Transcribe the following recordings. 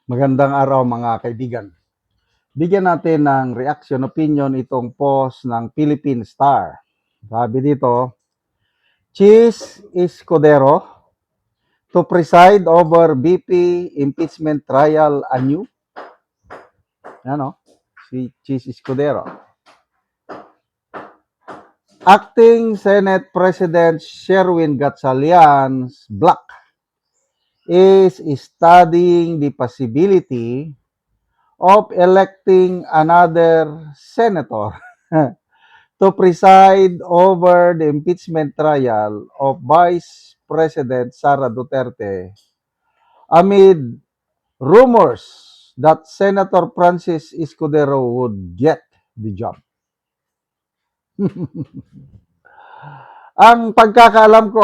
Magandang araw mga kaibigan. Bigyan natin ng reaction opinion itong post ng Philippine Star. Sabi dito, Cheese Escudero to preside over BP impeachment trial anew. Ano? Si Cheese Escudero. Acting Senate President Sherwin Gatchalian's bloc is studying the possibility of electing another senator to preside over the impeachment trial of Vice President Sara Duterte amid rumors that Senator Francis Escudero would get the job. Ang pagkakaalam ko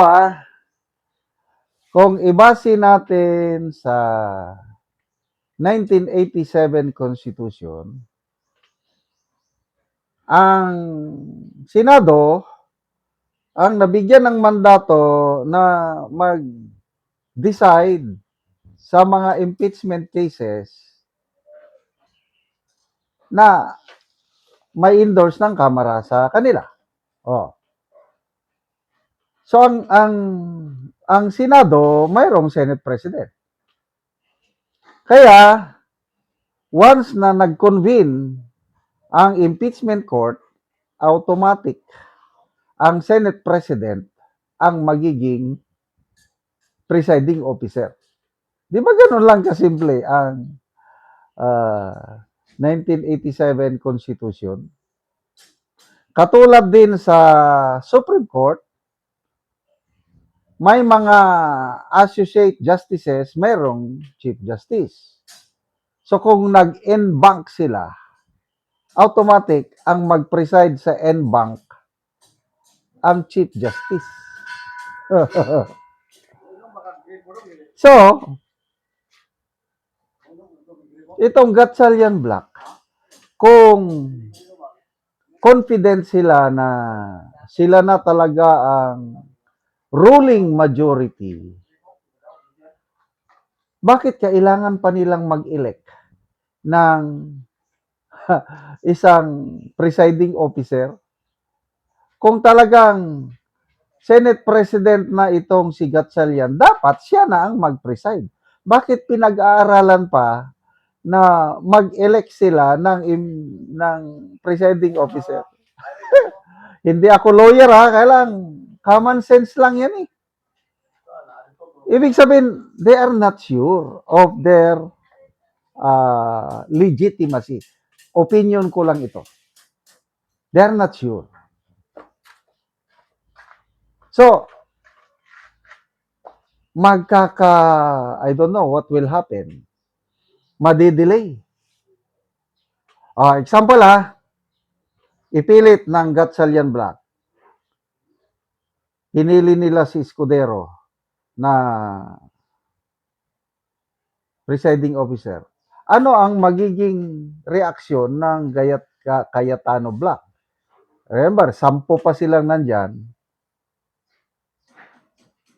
kung ibase natin sa 1987 Constitution, ang Senado ang nabigyan ng mandato na mag-decide sa mga impeachment cases na may endorse ng Kamara sa kanila. Oh. So ang Senado mayroong Senate President. Kaya once na nag-convene ang impeachment court, automatic ang Senate President ang magiging presiding officer. Di ba ganun lang kasimple ang 1987 Constitution? Katulad din sa Supreme Court, may mga associate justices, mayroong Chief Justice. So kung nag-en banc sila, automatic ang mag-preside sa en banc ang Chief Justice. So, itong Gatchalian block, kung confident sila na talaga ang ruling majority, bakit kailangan pa nilang mag-elect ng isang presiding officer? Kung talagang Senate President na itong si Gatchalian, dapat siya na ang mag-preside. Bakit pinag-aaralan pa na mag-elect sila ng presiding officer? Hindi ako lawyer kailang common sense lang yan eh. Ibig sabihin, they are not sure of their legitimacy. Opinion ko lang ito. They are not sure. So, I don't know what will happen. Madidelay. Example ipilit ng Gatchalian block. Hinili nila si Escudero na presiding officer. Ano ang magiging reaksyon ng Cayetano block? Remember, 10 pa silang nandyan.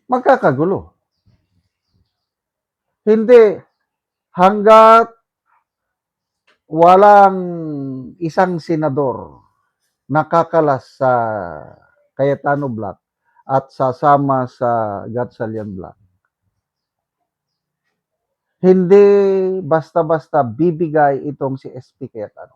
Magkakagulo. Hindi hanggat walang isang senador nakakalas sa Cayetano block at sasama sa Gatchalian block, hindi basta-basta bibigay itong si SP Cayetano.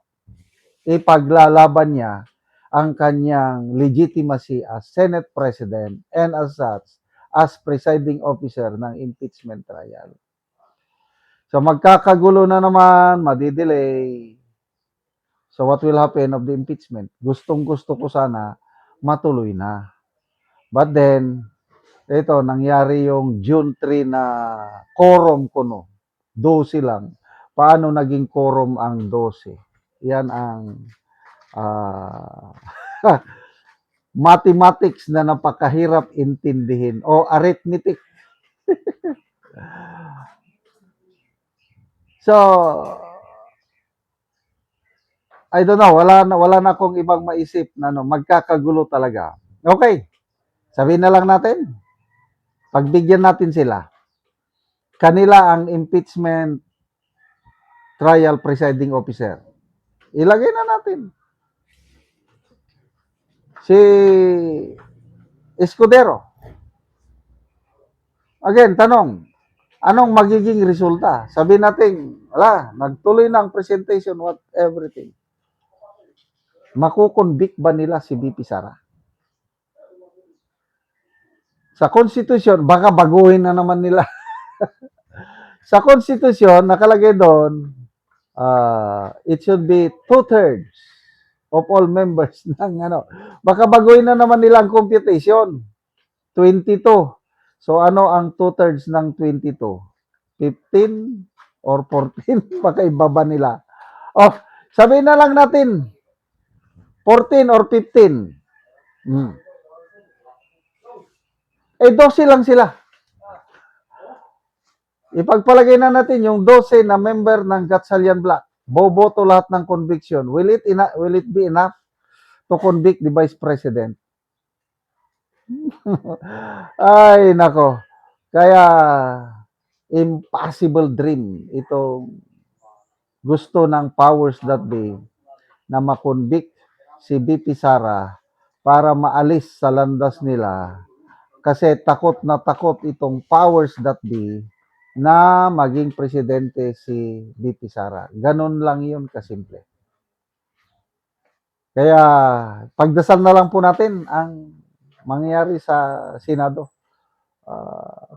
Ipaglalaban niya ang kanyang legitimacy as Senate President and as such, as presiding officer ng impeachment trial. So magkakagulo na naman, madidelay. So what will happen of the impeachment? Gustong-gusto ko sana matuloy na. But then, ito, nangyari yung June 3 na quorum ko 12 lang. Paano naging quorum ang 12? Yan ang mathematics na napakahirap intindihin o arithmetic. So, I don't know, wala na akong ibang maisip na magkakagulo talaga. Okay, sabihin na lang natin, pagbigyan natin sila. Kanila ang impeachment trial presiding officer. Ilagay na natin. Si Escudero. Again, tanong, anong magiging resulta? Sabi natin, wala, nagtuloy na ang presentation, what everything. Makukonvict ba nila si BP Sara? Sa Constitution, baka baguhin na naman nila. Sa Constitution, nakalagay doon, it should be 2/3 of all members ng ano. Baka baguhin na naman nila ang computation. 22. So ano ang 2/3 ng 22? 15 or 14? Baka ibaba nila. Oh, sabihin na lang natin 14 or 15. Eh 12 lang sila. Ipagpalagay na natin yung 12 na member ng Gatchalian Black. Boboto lahat ng conviction. Will it be enough to convict the Vice President? Ay, nako. Kaya, impossible dream. Ito, gusto ng powers that be na makonvict si BP Sara para maalis sa landas nila kasi takot na takot itong powers that be na maging presidente si BP Sara. Ganon lang yun kasimple. Kaya pagdasal na lang po natin ang mangyayari sa Senado.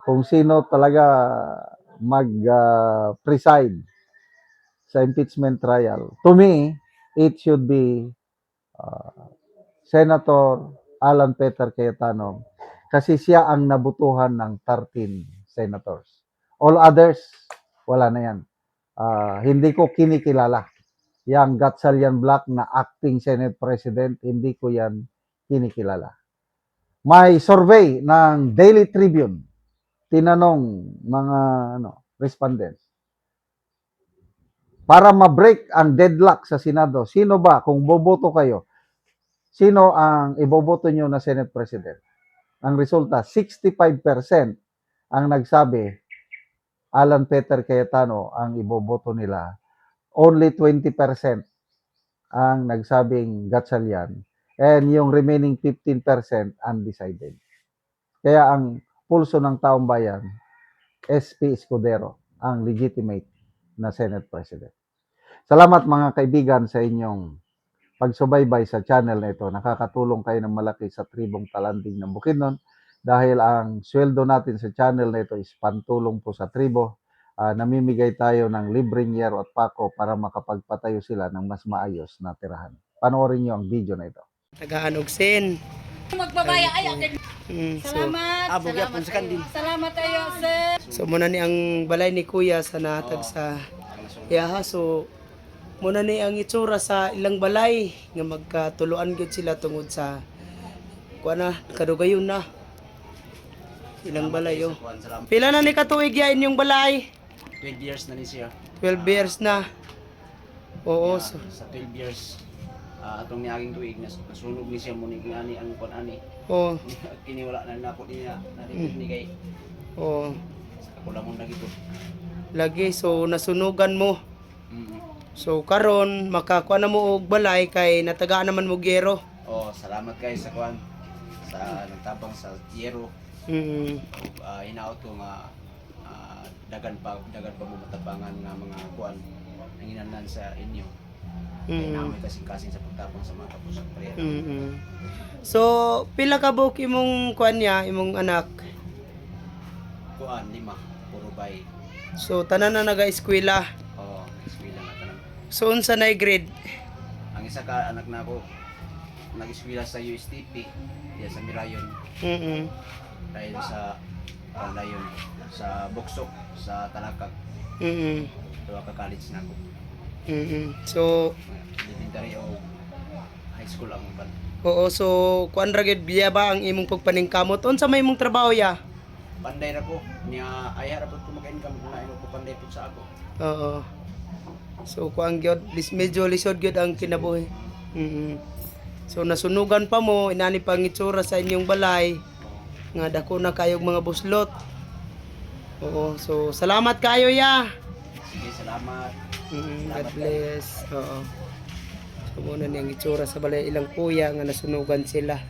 Kung sino talaga mag-preside sa impeachment trial. To me, it should be Senator Alan Peter Cayetano kasi siya ang nabutuhan ng 13 senators. All others, wala na yan. Hindi ko kinikilala. Yang Gatchalian Black na acting Senate President, hindi ko yan kinikilala. May survey ng Daily Tribune, tinanong mga respondents. Para ma-break ang deadlock sa Senado, sino ba, kung boboto kayo, sino ang iboboto nyo na Senate President? Ang resulta, 65% ang nagsabi, Alan Peter Cayetano ang iboboto nila. Only 20% ang nagsabing Gatchalian. And yung remaining 15% undecided. Kaya ang pulso ng taong bayan, SP Escudero, ang legitimate na Senate President. Salamat mga kaibigan sa inyong pagsubaybay sa channel na ito. Nakakatulong kayo ng malaki sa tribong Talanding ng Bukidnon dahil ang sweldo natin sa channel na ito is pantulong po sa tribo. Namimigay tayo ng libreng yero at pako para makapagpatayo sila ng mas maayos na tirahan. Panoorin nyo ang video na ito. Taga-Anugsin. Magbabaya ay akin. Salamat. Salamat sa kandin. Salamat ayo, sir. So muna ni ang balay ni Kuya sa natag sa yaha. So muna ni ang itsura sa ilang balay nga magkatuluan gyud sila tungod sa kuana kadugayon na. Ilang balay yo. Pila na ni katuig ya inyong balay? 12 years na ni siya. 12 years na. Oo. So, Sa 12 years, atong niaging tuig, nasunog ni siya muna yung ani ang kon ani. oo. Kiniwala na nako niya, narinig ni kay. Oo. Sa kulang mo na gito. Lagi so nasunugan mo. So karon makakuha na mo og balay kay natagaan naman mo gero. Oh, salamat kay sa kuan. Sa nagtabang sa Yero. Hinaot ko nga dagan pa mo matabangan nga mga kuan nanginahanglan sa inyo. Kaya namin kasing-kasing sa pagtapang sa mga kapusang prayer. So pila ka buok imong kuan niya, imong anak? Kuan 5, puro bay. So tanan na naga-eskwela. Oh, eskwela na tanan. So unsa nay grade? Ang isa ka anak na ako nag-eskwela sa USTP, diya sa Mirayon. Dahil sa Palayon, sa Buksok, sa Talakag. Duha ka college na ako. So Elementary o high school ang ban. oo, so kuan ra gyud biya ba ang imong pagpaningkamot? Unsa may imong trabaho ya? Panday ra ko niya ay harap ko maka-income kung naay ko panday pud sa ako. Oo. So kuan gyud medyo lisod gyud ang kinabuhi. So nasunugan pa mo inani pang itsura sa inyong balay nga dako na kayog mga buslot. Oo, so salamat kayo ya. Sige, salamat. God bless. Oo. So muna niyang itsura sa balay ilang kuya nga nasunugan sila.